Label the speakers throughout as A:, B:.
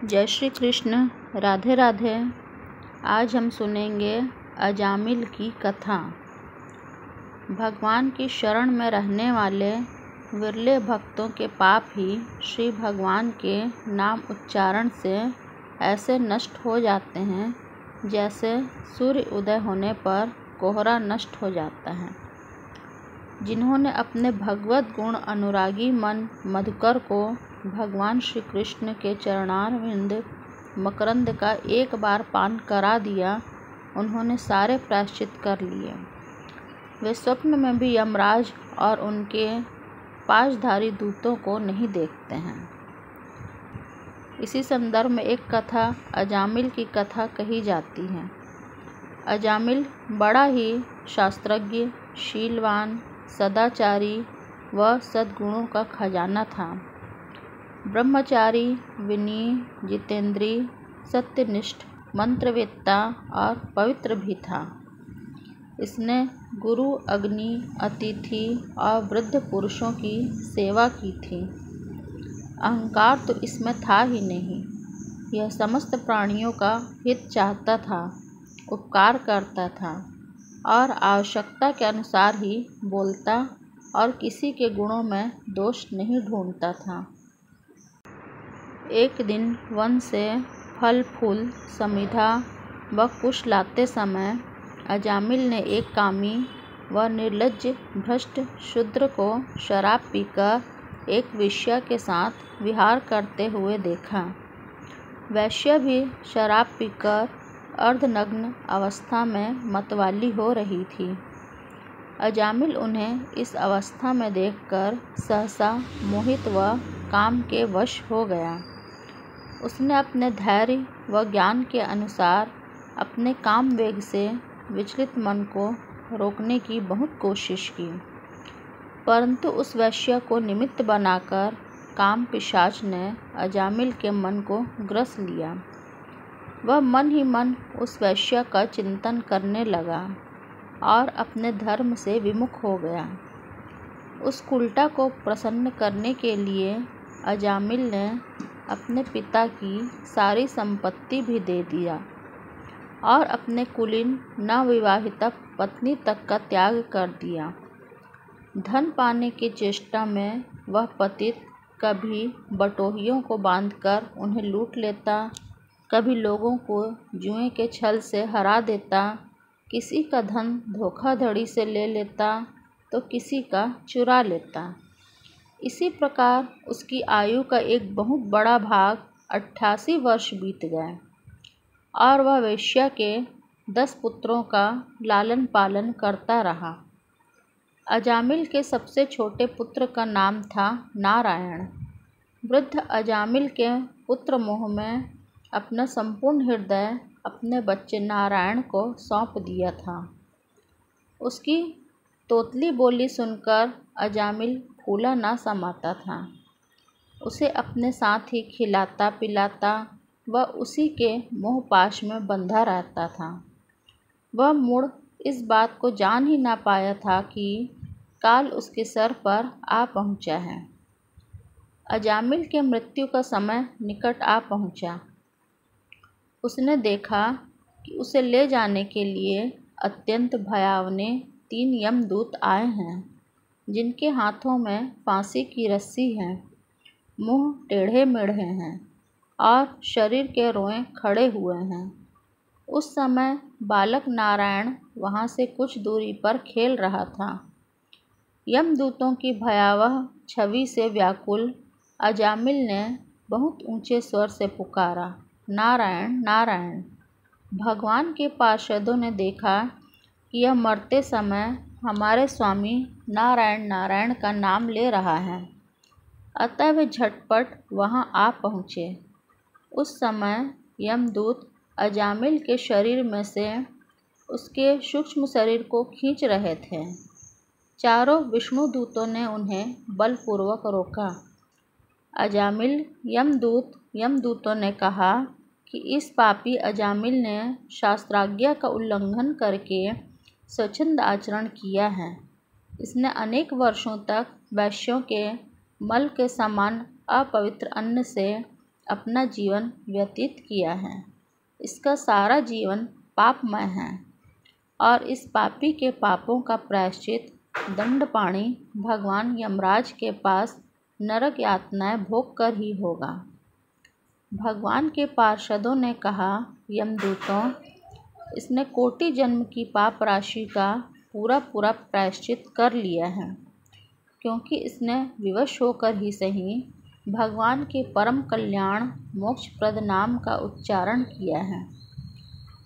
A: जय श्री कृष्ण। राधे राधे। आज हम सुनेंगे अजामिल की कथा। भगवान की शरण में रहने वाले विरले भक्तों के पाप ही श्री भगवान के नाम उच्चारण से ऐसे नष्ट हो जाते हैं जैसे सूर्य उदय होने पर कोहरा नष्ट हो जाता है। जिन्होंने अपने भगवत गुण अनुरागी मन मधुकर को भगवान श्री कृष्ण के चरणारविंद मकरंद का एक बार पान करा दिया, उन्होंने सारे प्रायश्चित कर लिए। वे स्वप्न में भी यमराज और उनके पाशधारी दूतों को नहीं देखते हैं। इसी संदर्भ में एक कथा अजामिल की कथा कही जाती है। अजामिल बड़ा ही शास्त्रज्ञ, शीलवान, सदाचारी व सद्गुणों का खजाना था। ब्रह्मचारी, विनयी, जितेंद्रीय, सत्यनिष्ठ, मंत्रवेत्ता और पवित्र भी था। इसने गुरु, अग्नि, अतिथि और वृद्ध पुरुषों की सेवा की थी। अहंकार तो इसमें था ही नहीं। यह समस्त प्राणियों का हित चाहता था, उपकार करता था और आवश्यकता के अनुसार ही बोलता और किसी के गुणों में दोष नहीं ढूंढता था। एक दिन वन से फल फूल, समिधा व कुश लाते समय अजामिल ने एक कामी व निर्लज्ज भ्रष्ट शूद्र को शराब पीकर एक वेश्या के साथ विहार करते हुए देखा। वेश्या भी शराब पीकर अर्धनग्न अवस्था में मतवाली हो रही थी। अजामिल उन्हें इस अवस्था में देखकर सहसा मोहित व काम के वश हो गया। उसने अपने धैर्य व ज्ञान के अनुसार अपने काम वेग से विचलित मन को रोकने की बहुत कोशिश की, परंतु उस वैश्य को निमित्त बनाकर काम पिशाच ने अजामिल के मन को ग्रस लिया। वह मन ही मन उस वैश्य का चिंतन करने लगा और अपने धर्म से विमुख हो गया। उस कुलटा को प्रसन्न करने के लिए अजामिल ने अपने पिता की सारी संपत्ति भी दे दिया और अपने कुलीन नवविवाहिता पत्नी तक का त्याग कर दिया। धन पाने की चेष्टा में वह पतित कभी बटोहियों को बांधकर उन्हें लूट लेता, कभी लोगों को जुए के छल से हरा देता, किसी का धन धोखाधड़ी से ले लेता तो किसी का चुरा लेता। इसी प्रकार उसकी आयु का एक बहुत बड़ा भाग 88 वर्ष बीत गए और वह वेश्या के 10 पुत्रों का लालन पालन करता रहा। अजामिल के सबसे छोटे पुत्र का नाम था नारायण। वृद्ध अजामिल के पुत्र मोह में अपना संपूर्ण हृदय अपने बच्चे नारायण को सौंप दिया था। उसकी तोतली बोली सुनकर अजामिल फूला ना समाता था। उसे अपने साथ ही खिलाता पिलाता व उसी के मोहपाश में बंधा रहता था। वह मुड़ इस बात को जान ही ना पाया था कि काल उसके सर पर आ पहुंचा है। अजामिल के मृत्यु का समय निकट आ पहुंचा। उसने देखा कि उसे ले जाने के लिए अत्यंत भयावने 3 यमदूत आए हैं, जिनके हाथों में फांसी की रस्सी है, मुंह टेढ़े मेढ़े हैं और शरीर के रोएं खड़े हुए हैं। उस समय बालक नारायण वहाँ से कुछ दूरी पर खेल रहा था। यमदूतों की भयावह छवि से व्याकुल अजामिल ने बहुत ऊंचे स्वर से पुकारा, नारायण नारायण। भगवान के पार्षदों ने देखा कि यह मरते समय हमारे स्वामी नारायण नारायण का नाम ले रहा है, अतः वे झटपट वहां आ पहुँचे। उस समय यमदूत अजामिल के शरीर में से उसके सूक्ष्म शरीर को खींच रहे थे। चारों विष्णुदूतों ने उन्हें बलपूर्वक रोका। अजामिल यमदूतों ने कहा कि इस पापी अजामिल ने शास्त्राज्ञा का उल्लंघन करके स्वच्छंद आचरण किया है। इसने अनेक वर्षों तक वैश्यों के मल के समान अपवित्र अन्न से अपना जीवन व्यतीत किया है। इसका सारा जीवन पापमय है और इस पापी के पापों का प्रायश्चित दंडपाणी भगवान यमराज के पास नरक यातनाएं भोग कर ही होगा। भगवान के पार्षदों ने कहा, यमदूतों, इसने कोटि जन्म की पाप राशि का पूरा प्रायश्चित कर लिया है, क्योंकि इसने विवश होकर ही सही भगवान के परम कल्याण मोक्षप्रद नाम का उच्चारण किया है।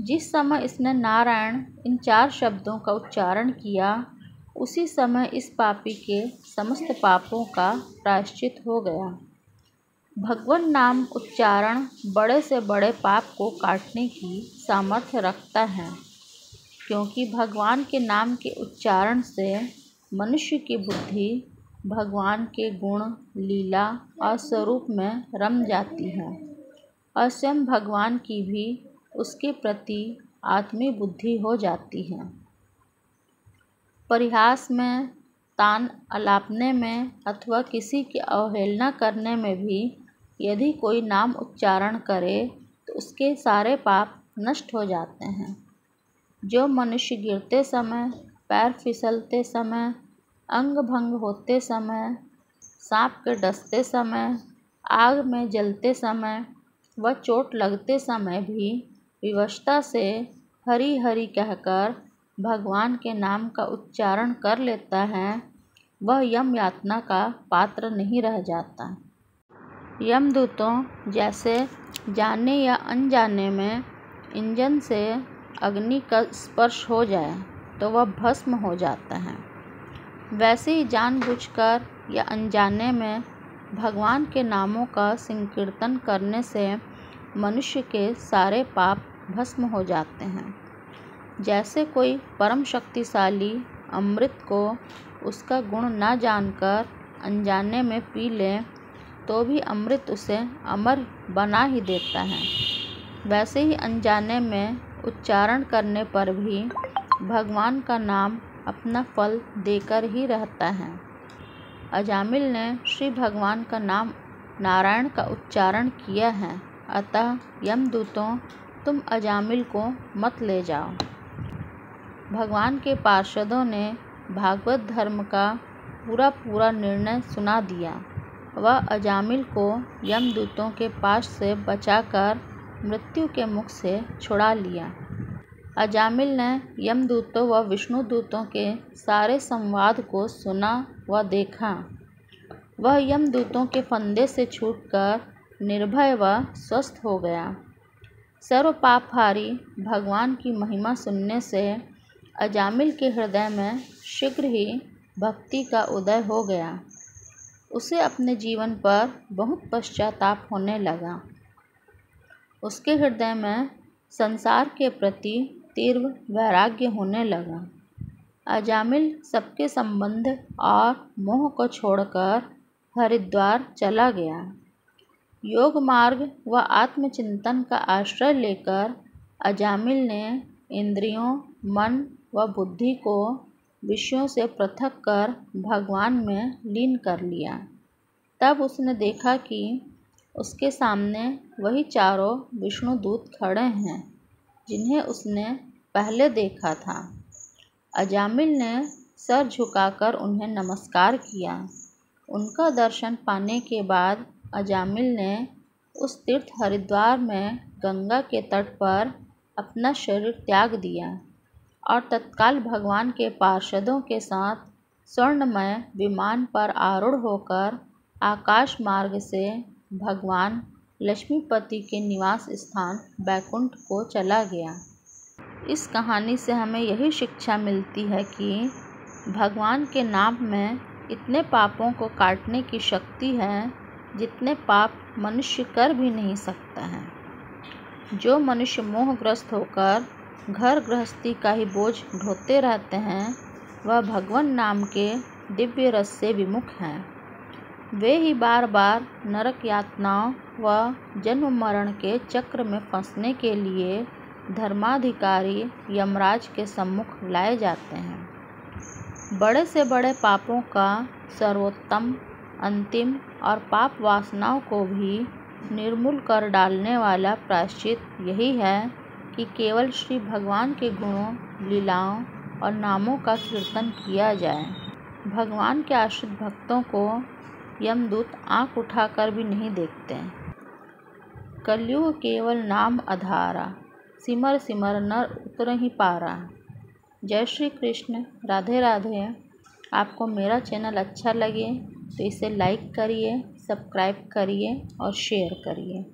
A: जिस समय इसने नारायण इन 4 शब्दों का उच्चारण किया, उसी समय इस पापी के समस्त पापों का प्रायश्चित हो गया। भगवान नाम उच्चारण बड़े से बड़े पाप को काटने की सामर्थ्य रखता है, क्योंकि भगवान के नाम के उच्चारण से मनुष्य की बुद्धि भगवान के गुण, लीला और स्वरूप में रम जाती है और स्वयं भगवान की भी उसके प्रति आत्मीय बुद्धि हो जाती है। परिहास में, तान अलापने में अथवा किसी की अवहेलना करने में भी यदि कोई नाम उच्चारण करे तो उसके सारे पाप नष्ट हो जाते हैं। जो मनुष्य गिरते समय, पैर फिसलते समय, अंग भंग होते समय, सांप के डसते समय, आग में जलते समय व चोट लगते समय भी विवशता से हरि हरि कहकर भगवान के नाम का उच्चारण कर लेता है, वह यम यातना का पात्र नहीं रह जाता। यमदूतों, जैसे जाने या अनजाने में इंजन से अग्नि का स्पर्श हो जाए तो वह भस्म हो जाता है, वैसे ही जानबूझकर या अनजाने में भगवान के नामों का संकीर्तन करने से मनुष्य के सारे पाप भस्म हो जाते हैं। जैसे कोई परम शक्तिशाली अमृत को उसका गुण न जानकर अनजाने में पी ले तो भी अमृत उसे अमर बना ही देता है, वैसे ही अनजाने में उच्चारण करने पर भी भगवान का नाम अपना फल देकर ही रहता है। अजामिल ने श्री भगवान का नाम नारायण का उच्चारण किया है, अतः यमदूतों, तुम अजामिल को मत ले जाओ। भगवान के पार्षदों ने भागवत धर्म का पूरा निर्णय सुना दिया। वह अजामिल को यमदूतों के पास से बचाकर मृत्यु के मुख से छुड़ा लिया। अजामिल ने यमदूतों व विष्णुदूतों के सारे संवाद को सुना व देखा। वह यमदूतों के फंदे से छूटकर निर्भय व स्वस्थ हो गया। सर्व पापहारी भगवान की महिमा सुनने से अजामिल के हृदय में शीघ्र ही भक्ति का उदय हो गया। उसे अपने जीवन पर बहुत पश्चाताप होने लगा। उसके हृदय में संसार के प्रति तीव्र वैराग्य होने लगा। अजामिल सबके संबंध और मोह को छोड़कर हरिद्वार चला गया। योग मार्ग व आत्मचिंतन का आश्रय लेकर अजामिल ने इंद्रियों, मन व बुद्धि को विषयों से पृथक कर भगवान में लीन कर लिया। तब उसने देखा कि उसके सामने वही चारों विष्णुदूत खड़े हैं जिन्हें उसने पहले देखा था। अजामिल ने सर झुकाकर उन्हें नमस्कार किया। उनका दर्शन पाने के बाद अजामिल ने उस तीर्थ हरिद्वार में गंगा के तट पर अपना शरीर त्याग दिया और तत्काल भगवान के पार्षदों के साथ स्वर्णमय विमान पर आरूढ़ होकर आकाश मार्ग से भगवान लक्ष्मीपति के निवास स्थान बैकुंठ को चला गया। इस कहानी से हमें यही शिक्षा मिलती है कि भगवान के नाम में इतने पापों को काटने की शक्ति है जितने पाप मनुष्य कर भी नहीं सकता है। जो मनुष्य मोहग्रस्त होकर घर गृहस्थी का ही बोझ ढोते रहते हैं, वह भगवान नाम के दिव्य रस से विमुख हैं। वे ही बार बार नरक यातनाओं व जन्म मरण के चक्र में फंसने के लिए धर्माधिकारी यमराज के सम्मुख लाए जाते हैं। बड़े से बड़े पापों का सर्वोत्तम, अंतिम और पाप वासनाओं को भी निर्मूल कर डालने वाला प्रायश्चित यही है कि केवल श्री भगवान के गुणों, लीलाओं और नामों का कीर्तन किया जाए। भगवान के आश्रित भक्तों को यमदूत आंख उठाकर भी नहीं देखते। कलयुग केवल नाम आधारा, सिमर सिमर नर उतरहि पारा। जय श्री कृष्ण, राधे राधे। आपको मेरा चैनल अच्छा लगे तो इसे लाइक करिए, सब्सक्राइब करिए और शेयर करिए।